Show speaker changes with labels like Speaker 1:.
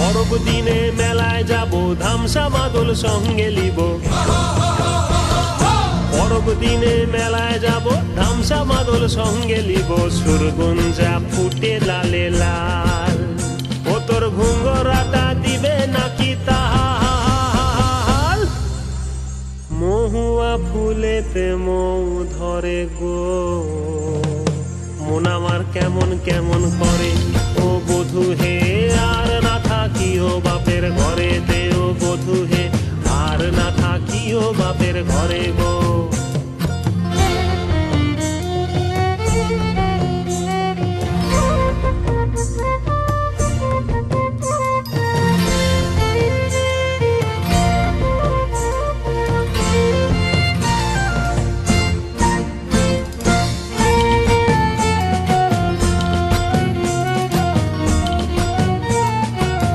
Speaker 1: পরব দিনে মেলায় যাব, ধামসা মাদল সঙ্গে লিব। পরব দিনে মেলায় যাব, ধামসা মাদল সঙ্গে লিব। সুরগুঞ্জা ফুটে লালে লাল, ও তোর ঘুঙ্গরাটা দিবে নাকি তাল? মহুয়া ফুলেতে মৌ ধরে গো, মন আমার কেমন কেমন করে। ও বধূ হে আর না থাকিও বাপের ঘরে, তে ও বধূ হে আর না থাকিও বাপের ঘরে গো।